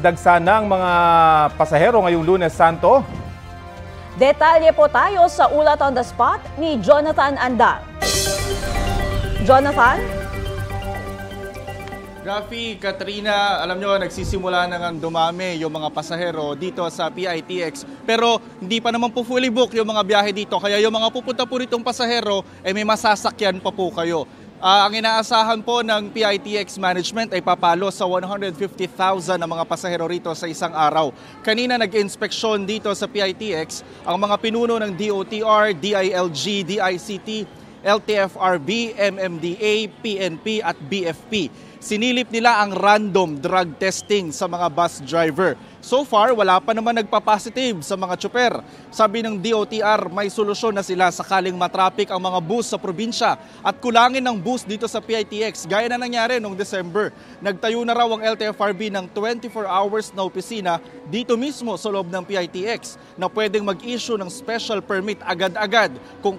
dagsa ng mga pasahero ngayong Lunes Santo. Detalye po tayo sa ulat on the spot ni Jonathan Andal. Jonathan? Rafi, Katrina, alam nyo, nagsisimula na nga dumami yung mga pasahero dito sa PITX. Pero hindi pa naman po fully book yung mga biyahe dito. Kaya yung mga pupunta po ritong pasahero, may masasakyan pa po kayo. Ang inaasahan po ng PITX management ay papalo sa 150,000 na mga pasahero rito sa isang araw. Kanina nag-inspeksyon dito sa PITX ang mga pinuno ng DOTR, DILG, DICT, LTFRB, MMDA, PNP at BFP. Sinilip nila ang random drug testing sa mga bus driver. So far, wala pa naman nagpa-positive sa mga tsuper. Sabi ng DOTR, may solusyon na sila sakaling matraffic ang mga bus sa probinsya at kulangin ng bus dito sa PITX. Gaya na nangyari noong December. Nagtayo na raw ang LTFRB ng 24 hours na opisina dito mismo sa loob ng PITX na pwedeng mag-issue ng special permit agad-agad kung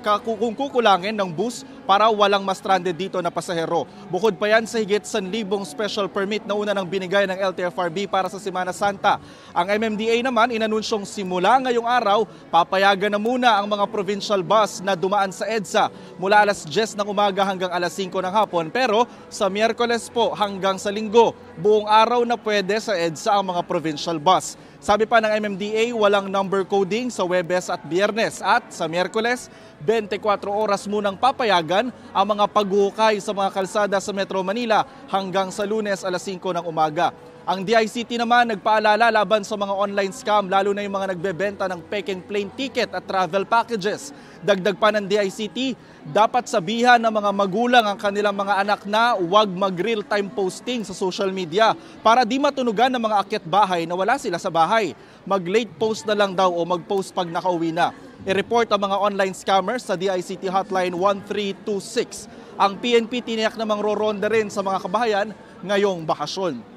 kukulangin ng bus para walang ma-stranded dito na pasahero. Bukod pa yan sa higit 1,000 special permit na una nang binigay ng LTFRB para sa Semana Santa. Ang MMDA naman inanunsyong simula ngayong araw, papayagan na muna ang mga provincial bus na dumaan sa EDSA mula alas 10 ng umaga hanggang alas 5 ng hapon. Pero sa Miyerkules po hanggang sa Linggo, buong araw na pwede sa EDSA ang mga provincial bus. Sabi pa ng MMDA, walang number coding sa Huwebes at Biyernes at sa Miyerkules, 24 oras munang papayagan ang mga paghuhukay sa mga kalsada sa Metro Manila hanggang sa Lunes alas 5 ng umaga. Ang DICT naman nagpaalala laban sa mga online scam, lalo na yung mga nagbebenta ng peking plane ticket at travel packages. Dagdag pa ng DICT, dapat sabihan ng mga magulang ang kanilang mga anak na huwag mag-real-time posting sa social media para di matunugan ng mga akyat bahay na wala sila sa bahay. Mag-late post na lang daw o mag-post pag nakauwi na. I-report ang mga online scammers sa DICT hotline 1326. Ang PNP tiniyak namang roronda rin sa mga kabahayan ngayong bakasyon.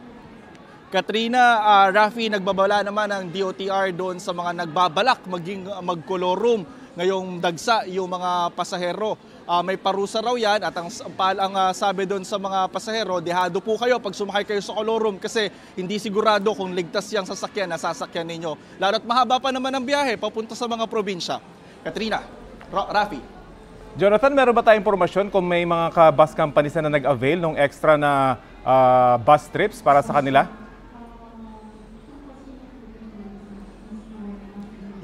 Katrina, Rafi, nagbabala naman ang DOTR doon sa mga nagbabalak maging mag-colorum ngayong dagsa yung mga pasahero. May parusa raw yan at ang sabi doon sa mga pasahero, dehado po kayo pag sumakay kayo sa colorum kasi hindi sigurado kung ligtas yung sasakyan na sasakyan ninyo. Lalo't mahaba pa naman ang biyahe papunta sa mga probinsya. Katrina, Rafi. Jonathan, meron ba tayong impormasyon kung may mga bus companies na nag-avail ng extra na bus trips para sa kanila?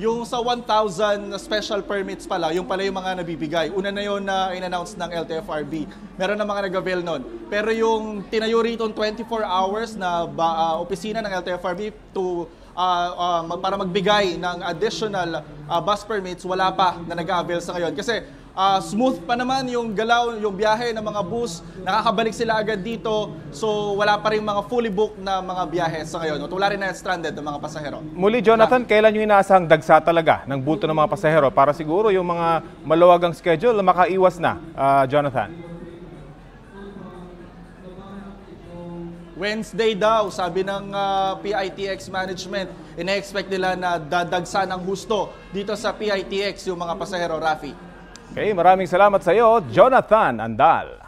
Yung sa 1,000 special permits pala, yung pala yung mga nabibigay. Una na yun na in-announce ng LTFRB. Meron na mga nag-avail nun. Pero yung tinayo rito 24 hours na opisina ng LTFRB para magbigay ng additional bus permits, wala pa na nag-avail sa ngayon. Kasi smooth pa naman yung galaw, yung biyahe ng mga bus. Nakakabalik sila agad dito. So wala pa rin mga fully booked na mga biyahe sa ngayon. At wala rin na stranded ng mga pasahero. Muli, Jonathan, kailan yung inaasahang dagsa talaga ng bulto ng mga pasahero para siguro yung mga maluwagang schedule na makaiwas na, Jonathan? Wednesday daw, sabi ng PITX management. Ina-expect nila na dadagsa ng husto dito sa PITX yung mga pasahero, Rafi. Okay, maraming salamat sa iyo, Jonathan Andal.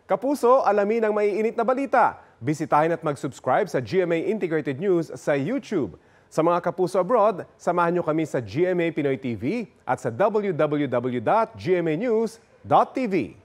Kapuso, alamin ang maiinit na balita. Bisitahin at mag-subscribe sa GMA Integrated News sa YouTube. Sa mga kapuso abroad, samahan niyo kami sa GMA Pinoy TV at sa www.gmanews.tv.